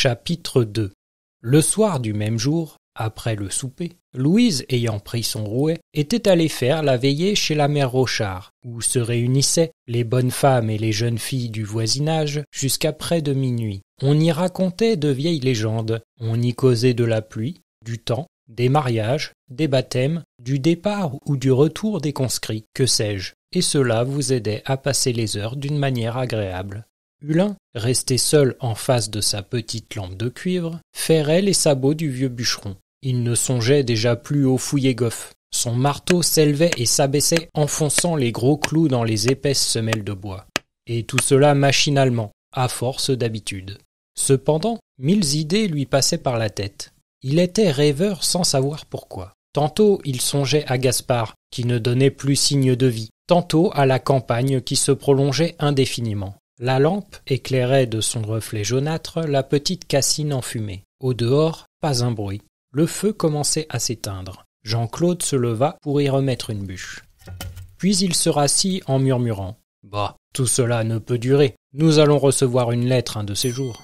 Chapitre 2. Le soir du même jour, après le souper, Louise, ayant pris son rouet, était allée faire la veillée chez la mère Rochard, où se réunissaient les bonnes femmes et les jeunes filles du voisinage jusqu'à près de minuit. On y racontait de vieilles légendes, on y causait de la pluie, du temps, des mariages, des baptêmes, du départ ou du retour des conscrits, que sais-je, et cela vous aidait à passer les heures d'une manière agréable. Hulin, resté seul en face de sa petite lampe de cuivre, ferrait les sabots du vieux bûcheron. Il ne songeait déjà plus au fouillet-goff. Son marteau s'élevait et s'abaissait, enfonçant les gros clous dans les épaisses semelles de bois. Et tout cela machinalement, à force d'habitude. Cependant, 1000 idées lui passaient par la tête. Il était rêveur sans savoir pourquoi. Tantôt il songeait à Gaspard, qui ne donnait plus signe de vie. Tantôt à la campagne qui se prolongeait indéfiniment. La lampe éclairait de son reflet jaunâtre la petite cassine enfumée. Au dehors, pas un bruit. Le feu commençait à s'éteindre. Jean-Claude se leva pour y remettre une bûche. Puis il se rassit en murmurant « Bah, tout cela ne peut durer. Nous allons recevoir une lettre un de ces jours. »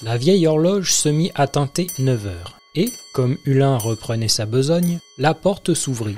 La vieille horloge se mit à tinter 9 heures. Et, comme Hulin reprenait sa besogne, la porte s'ouvrit.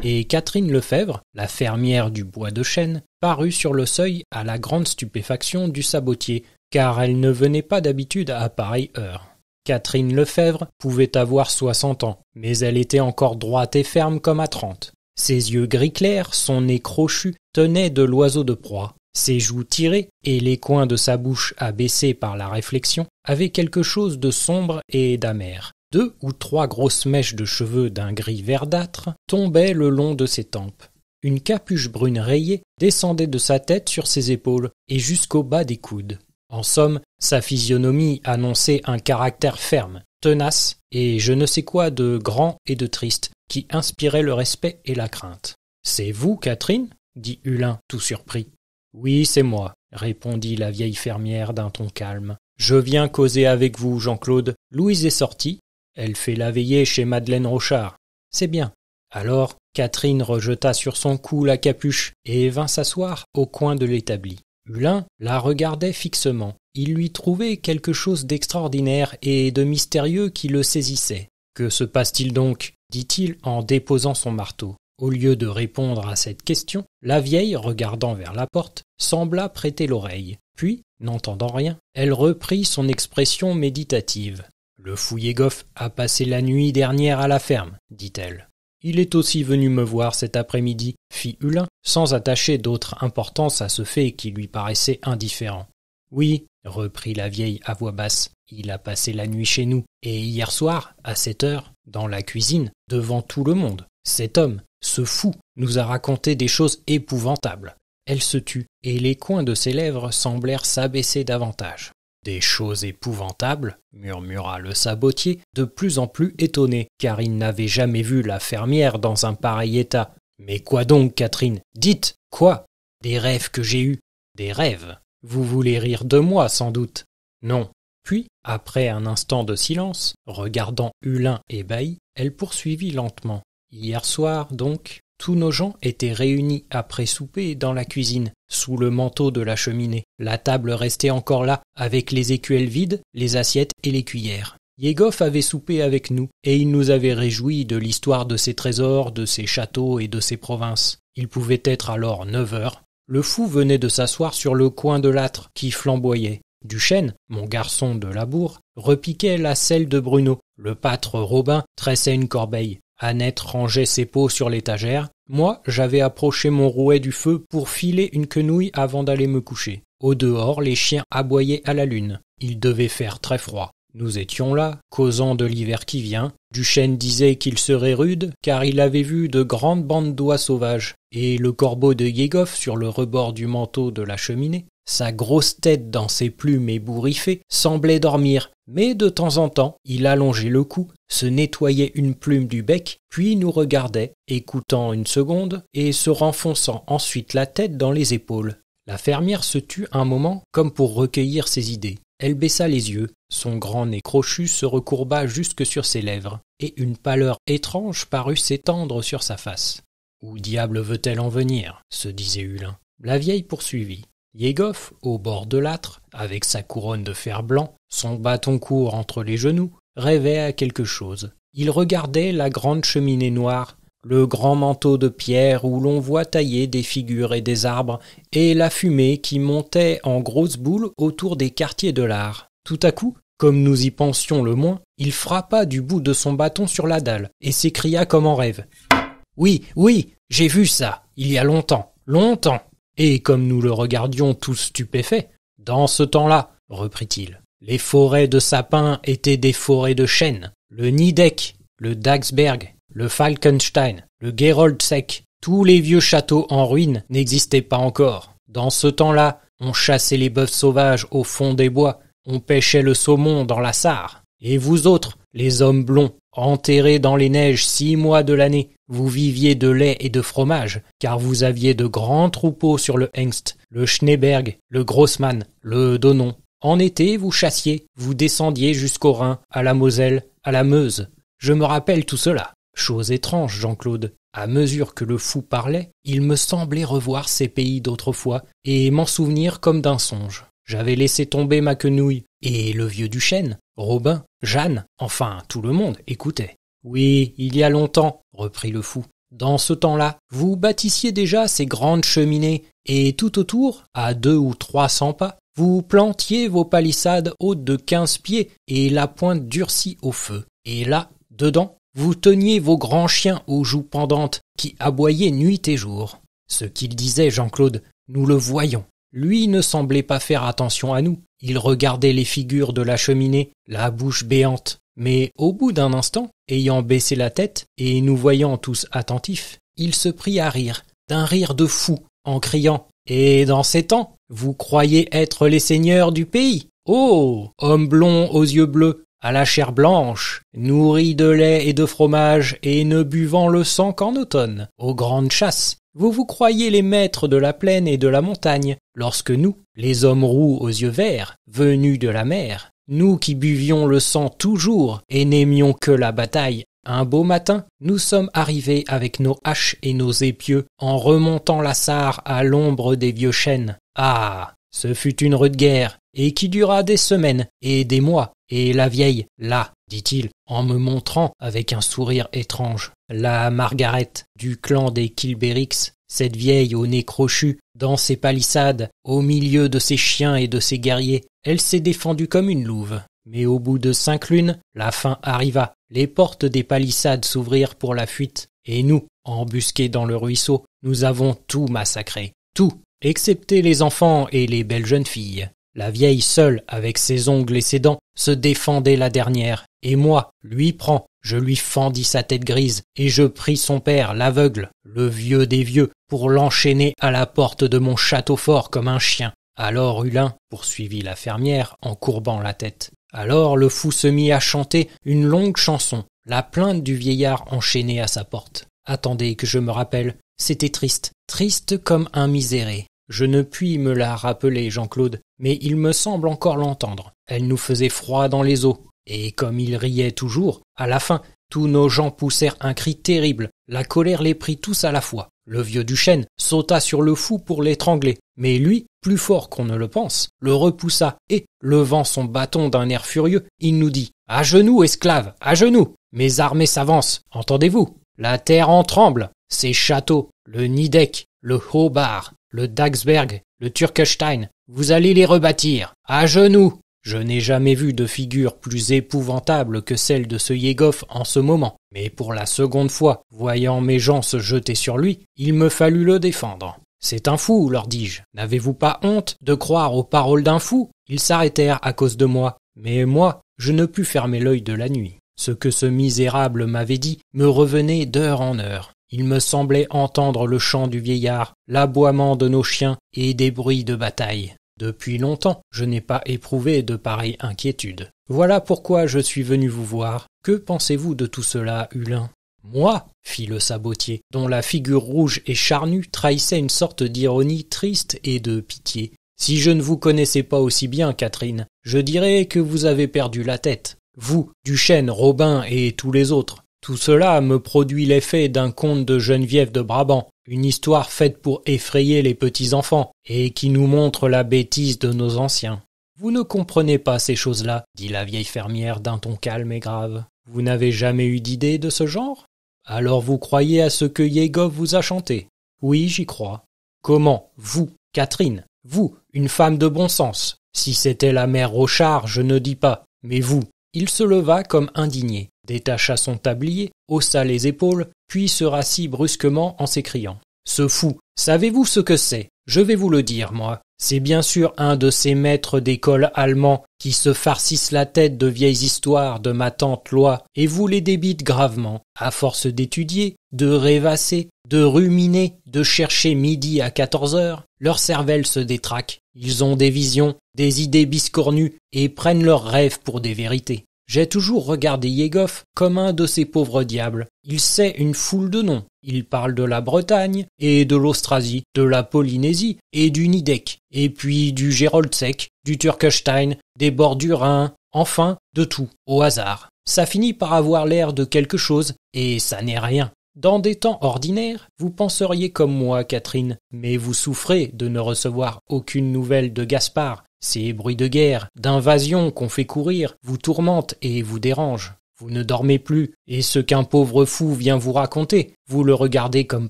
Et Catherine Lefebvre, la fermière du bois de chêne, parut sur le seuil à la grande stupéfaction du sabotier, car elle ne venait pas d'habitude à pareille heure. Catherine Lefebvre pouvait avoir 60 ans, mais elle était encore droite et ferme comme à 30. Ses yeux gris clair, son nez crochu, tenaient de l'oiseau de proie. Ses joues tirées et les coins de sa bouche abaissés par la réflexion avaient quelque chose de sombre et d'amer. 2 ou 3 grosses mèches de cheveux d'un gris verdâtre tombaient le long de ses tempes. Une capuche brune rayée descendait de sa tête sur ses épaules et jusqu'au bas des coudes. En somme, sa physionomie annonçait un caractère ferme, tenace et je ne sais quoi de grand et de triste qui inspirait le respect et la crainte. « C'est vous, Catherine » dit Hulin, tout surpris. « Oui, c'est moi » répondit la vieille fermière d'un ton calme. « Je viens causer avec vous, Jean-Claude. Louise est sortie. Elle fait la veillée chez Madeleine Rochard. C'est bien. » Alors Catherine rejeta sur son cou la capuche et vint s'asseoir au coin de l'établi. Hulin la regardait fixement. Il lui trouvait quelque chose d'extraordinaire et de mystérieux qui le saisissait. « Que se passe-t-il donc » dit-il en déposant son marteau. Au lieu de répondre à cette question, la vieille, regardant vers la porte, sembla prêter l'oreille. Puis, n'entendant rien, elle reprit son expression méditative. « Le fouillet-goff a passé la nuit dernière à la ferme, dit-elle. Il est aussi venu me voir cet après-midi, fit Hulin, sans attacher d'autre importance à ce fait qui lui paraissait indifférent. Oui, reprit la vieille à voix basse, il a passé la nuit chez nous, et hier soir, à 7 heures, dans la cuisine, devant tout le monde. Cet homme, ce fou, nous a raconté des choses épouvantables. Elle se tut, et les coins de ses lèvres semblèrent s'abaisser davantage. Des choses épouvantables, murmura le sabotier, de plus en plus étonné, car il n'avait jamais vu la fermière dans un pareil état. Mais quoi donc, Catherine? Dites, quoi? Des rêves que j'ai eus. Des rêves? Vous voulez rire de moi, sans doute? Non. Puis, après un instant de silence, regardant Hulin ébahi, elle poursuivit lentement. Hier soir, donc, tous nos gens étaient réunis après souper dans la cuisine, sous le manteau de la cheminée. La table restait encore là, avec les écuelles vides, les assiettes et les cuillères. Yégoff avait soupé avec nous, et il nous avait réjouis de l'histoire de ses trésors, de ses châteaux et de ses provinces. Il pouvait être alors 9 heures. Le fou venait de s'asseoir sur le coin de l'âtre qui flamboyait. Duchesne, mon garçon de labour, repiquait la selle de Bruno. Le pâtre Robin tressait une corbeille. Annette rangeait ses pots sur l'étagère. Moi, j'avais approché mon rouet du feu pour filer une quenouille avant d'aller me coucher. Au dehors, les chiens aboyaient à la lune. Il devait faire très froid. Nous étions là, causant de l'hiver qui vient. Duchesne disait qu'il serait rude, car il avait vu de grandes bandes d'oies sauvages. Et le corbeau de Yégoff sur le rebord du manteau de la cheminée, sa grosse tête dans ses plumes ébouriffées, semblait dormir. Mais de temps en temps, il allongeait le cou, se nettoyait une plume du bec, puis nous regardait, écoutant une seconde, et se renfonçant ensuite la tête dans les épaules. La fermière se tut un moment, comme pour recueillir ses idées. Elle baissa les yeux, son grand nez crochu se recourba jusque sur ses lèvres, et une pâleur étrange parut s'étendre sur sa face. « Où diable veut-elle en venir ?» se disait Hulin. La vieille poursuivit. Yegov, au bord de l'âtre, avec sa couronne de fer blanc, son bâton court entre les genoux, rêvait à quelque chose. Il regardait la grande cheminée noire, le grand manteau de pierre où l'on voit tailler des figures et des arbres, et la fumée qui montait en grosses boules autour des quartiers de l'art. Tout à coup, comme nous y pensions le moins, il frappa du bout de son bâton sur la dalle, et s'écria comme en rêve. « Oui, oui, j'ai vu ça, il y a longtemps, longtemps !» Et comme nous le regardions tous stupéfaits, « Dans ce temps-là, reprit-il, les forêts de sapins étaient des forêts de chênes. Le Niedeck, le Dagsberg, le Falkenstein, le Geroldsek, tous les vieux châteaux en ruine n'existaient pas encore. Dans ce temps-là, on chassait les bœufs sauvages au fond des bois, on pêchait le saumon dans la Sarre. Et vous autres, les hommes blonds, enterrés dans les neiges 6 mois de l'année, vous viviez de lait et de fromage, car vous aviez de grands troupeaux sur le Hengst, le Schneeberg, le Grossmann, le Donon. En été, vous chassiez, vous descendiez jusqu'au Rhin, à la Moselle, à la Meuse. Je me rappelle tout cela. Chose étrange, Jean-Claude. À mesure que le fou parlait, il me semblait revoir ces pays d'autrefois et m'en souvenir comme d'un songe. J'avais laissé tomber ma quenouille, et le vieux Duchesne, Robin, Jeanne, enfin tout le monde écoutait. Oui, il y a longtemps, reprit le fou. Dans ce temps-là, vous bâtissiez déjà ces grandes cheminées, et tout autour, à 200 ou 300 pas, vous plantiez vos palissades hautes de 15 pieds et la pointe durcie au feu. Et là, dedans, vous teniez vos grands chiens aux joues pendantes qui aboyaient nuit et jour. Ce qu'il disait, Jean-Claude, nous le voyons. Lui ne semblait pas faire attention à nous. Il regardait les figures de la cheminée, la bouche béante. Mais au bout d'un instant, ayant baissé la tête et nous voyant tous attentifs, il se prit à rire, d'un rire de fou, en criant « Et dans ces temps, vous croyez être les seigneurs du pays ? Oh, hommes blonds aux yeux bleus, à la chair blanche, nourris de lait et de fromage et ne buvant le sang qu'en automne, aux grandes chasses. Vous vous croyez les maîtres de la plaine et de la montagne, lorsque nous, les hommes roux aux yeux verts, venus de la mer, nous qui buvions le sang toujours et n'aimions que la bataille, un beau matin, nous sommes arrivés avec nos haches et nos épieux en remontant la Sarre à l'ombre des vieux chênes. Ah, ce fut une rude guerre, et qui dura des semaines et des mois, et la vieille, là, dit-il, en me montrant avec un sourire étrange, la Margaret du clan des Kilbericks, cette vieille au nez crochu, dans ses palissades, au milieu de ses chiens et de ses guerriers, elle s'est défendue comme une louve. Mais au bout de 5 lunes, la fin arriva, les portes des palissades s'ouvrirent pour la fuite, et nous, embusqués dans le ruisseau, nous avons tout massacré, tout, excepté les enfants et les belles jeunes filles. La vieille seule, avec ses ongles et ses dents, se défendait la dernière, et moi, lui prends, je lui fendis sa tête grise, et je pris son père, l'aveugle, le vieux des vieux, pour l'enchaîner à la porte de mon château fort comme un chien. Alors Hulin, poursuivit la fermière, en courbant la tête. Alors le fou se mit à chanter une longue chanson, la plainte du vieillard enchaîné à sa porte. Attendez que je me rappelle, c'était triste, triste comme un miséré. Je ne puis me la rappeler, Jean-Claude, mais il me semble encore l'entendre. Elle nous faisait froid dans les os. Et comme il riait toujours, à la fin, tous nos gens poussèrent un cri terrible. La colère les prit tous à la fois. Le vieux Duchesne sauta sur le fou pour l'étrangler, mais lui, plus fort qu'on ne le pense, le repoussa et, levant son bâton d'un air furieux, il nous dit « À genoux, esclaves, à genoux ! Mes armées s'avancent, entendez-vous ? La terre en tremble, ces châteaux, le Niedeck, le Hobart, le Dagsberg, le Turkestein, vous allez les rebâtir, à genoux !» Je n'ai jamais vu de figure plus épouvantable que celle de ce Yegov en ce moment, mais pour la seconde fois, voyant mes gens se jeter sur lui, il me fallut le défendre. « C'est un fou, leur dis-je. N'avez-vous pas honte de croire aux paroles d'un fou ? » Ils s'arrêtèrent à cause de moi, mais moi, je ne pus fermer l'œil de la nuit. Ce que ce misérable m'avait dit me revenait d'heure en heure. Il me semblait entendre le chant du vieillard, l'aboiement de nos chiens et des bruits de bataille. Depuis longtemps, je n'ai pas éprouvé de pareille inquiétude. Voilà pourquoi je suis venu vous voir. Que pensez-vous de tout cela, Hulin ? Moi, fit le sabotier, dont la figure rouge et charnue trahissait une sorte d'ironie triste et de pitié. Si je ne vous connaissais pas aussi bien, Catherine, je dirais que vous avez perdu la tête. Vous, Duchesne, Robin et tous les autres. Tout cela me produit l'effet d'un conte de Geneviève de Brabant. Une histoire faite pour effrayer les petits-enfants, et qui nous montre la bêtise de nos anciens. Vous ne comprenez pas ces choses-là, dit la vieille fermière d'un ton calme et grave. Vous n'avez jamais eu d'idée de ce genre? Alors vous croyez à ce que Yegov vous a chanté? Oui, j'y crois. Comment? Vous, Catherine, vous, une femme de bon sens. Si c'était la mère Rochard, je ne dis pas, mais vous. Il se leva comme indigné, détacha son tablier, haussa les épaules, puis se rassit brusquement en s'écriant. Ce fou, savez-vous ce que c'est? Je vais vous le dire, moi. C'est bien sûr un de ces maîtres d'école allemands qui se farcissent la tête de vieilles histoires de ma tante Loi et vous les débitent gravement, à force d'étudier, de rêvasser, de ruminer, de chercher midi à 14 heures, leur cervelle se détraque. Ils ont des visions, des idées biscornues et prennent leurs rêves pour des vérités. J'ai toujours regardé Yegov comme un de ces pauvres diables. Il sait une foule de noms. Il parle de la Bretagne, et de l'Austrasie, de la Polynésie, et du Nidec, et puis du Geroldsek, du Turkestein, des bords du Rhin, enfin, de tout, au hasard. Ça finit par avoir l'air de quelque chose, et ça n'est rien. Dans des temps ordinaires, vous penseriez comme moi, Catherine, mais vous souffrez de ne recevoir aucune nouvelle de Gaspard. Ces bruits de guerre, d'invasion qu'on fait courir, vous tourmentent et vous dérangent. Vous ne dormez plus, et ce qu'un pauvre fou vient vous raconter, vous le regardez comme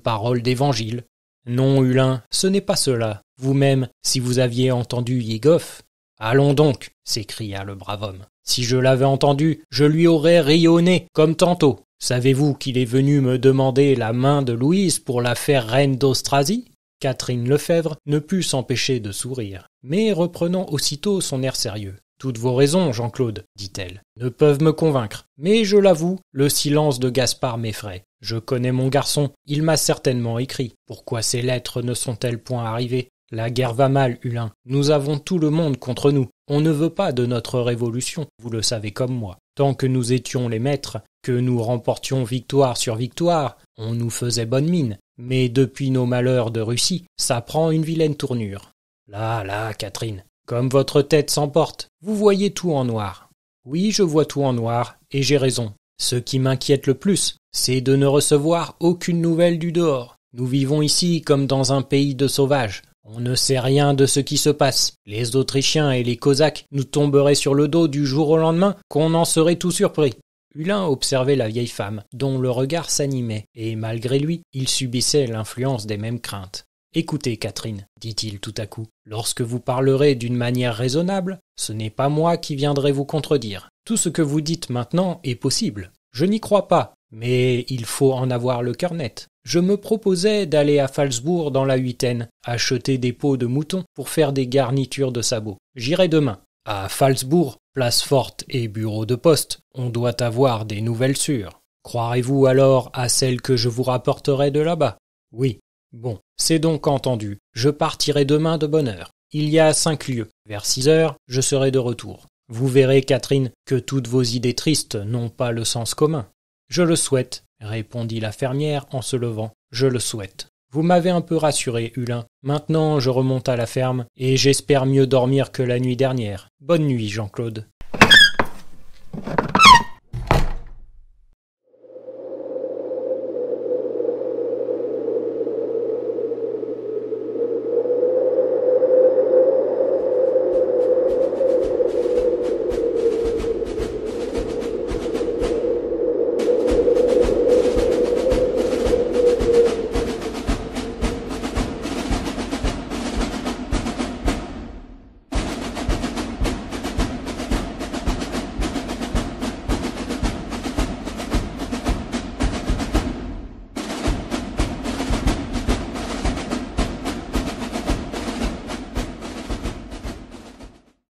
parole d'évangile. Non, Hulin, ce n'est pas cela. Vous-même, si vous aviez entendu Yegov... Allons donc, s'écria le brave homme. Si je l'avais entendu, je lui aurais rayonné, comme tantôt. Savez-vous qu'il est venu me demander la main de Louise pour la faire reine d'Austrasie? Catherine Lefebvre ne put s'empêcher de sourire, mais reprenant aussitôt son air sérieux. Toutes vos raisons, Jean-Claude, dit-elle, ne peuvent me convaincre. Mais je l'avoue, le silence de Gaspard m'effraie. Je connais mon garçon, il m'a certainement écrit. Pourquoi ces lettres ne sont-elles point arrivées? La guerre va mal, Hulin. Nous avons tout le monde contre nous. On ne veut pas de notre révolution, vous le savez comme moi. Tant que nous étions les maîtres, que nous remportions victoire sur victoire, on nous faisait bonne mine. Mais depuis nos malheurs de Russie, ça prend une vilaine tournure. Là, Catherine, comme votre tête s'emporte, vous voyez tout en noir. Oui, je vois tout en noir, et j'ai raison. Ce qui m'inquiète le plus, c'est de ne recevoir aucune nouvelle du dehors. Nous vivons ici comme dans un pays de sauvages. On ne sait rien de ce qui se passe. Les Autrichiens et les Cosaques nous tomberaient sur le dos du jour au lendemain, qu'on en serait tout surpris. Hulin observait la vieille femme, dont le regard s'animait, et malgré lui, il subissait l'influence des mêmes craintes. « Écoutez, Catherine, dit-il tout à coup, lorsque vous parlerez d'une manière raisonnable, ce n'est pas moi qui viendrai vous contredire. Tout ce que vous dites maintenant est possible. Je n'y crois pas, mais il faut en avoir le cœur net. Je me proposais d'aller à Phalsbourg dans la Huitaine, acheter des peaux de mouton pour faire des garnitures de sabots. J'irai demain. À Phalsbourg, place forte et bureau de poste, on doit avoir des nouvelles sûres. Croirez-vous alors à celles que je vous rapporterai de là-bas? Oui. Bon, c'est donc entendu. Je partirai demain de bonne heure. Il y a 5 lieues. Vers 6 heures, je serai de retour. Vous verrez, Catherine, que toutes vos idées tristes n'ont pas le sens commun. Je le souhaite, répondit la fermière en se levant. Je le souhaite. Vous m'avez un peu rassuré, Hulin. Maintenant, je remonte à la ferme, et j'espère mieux dormir que la nuit dernière. Bonne nuit, Jean-Claude.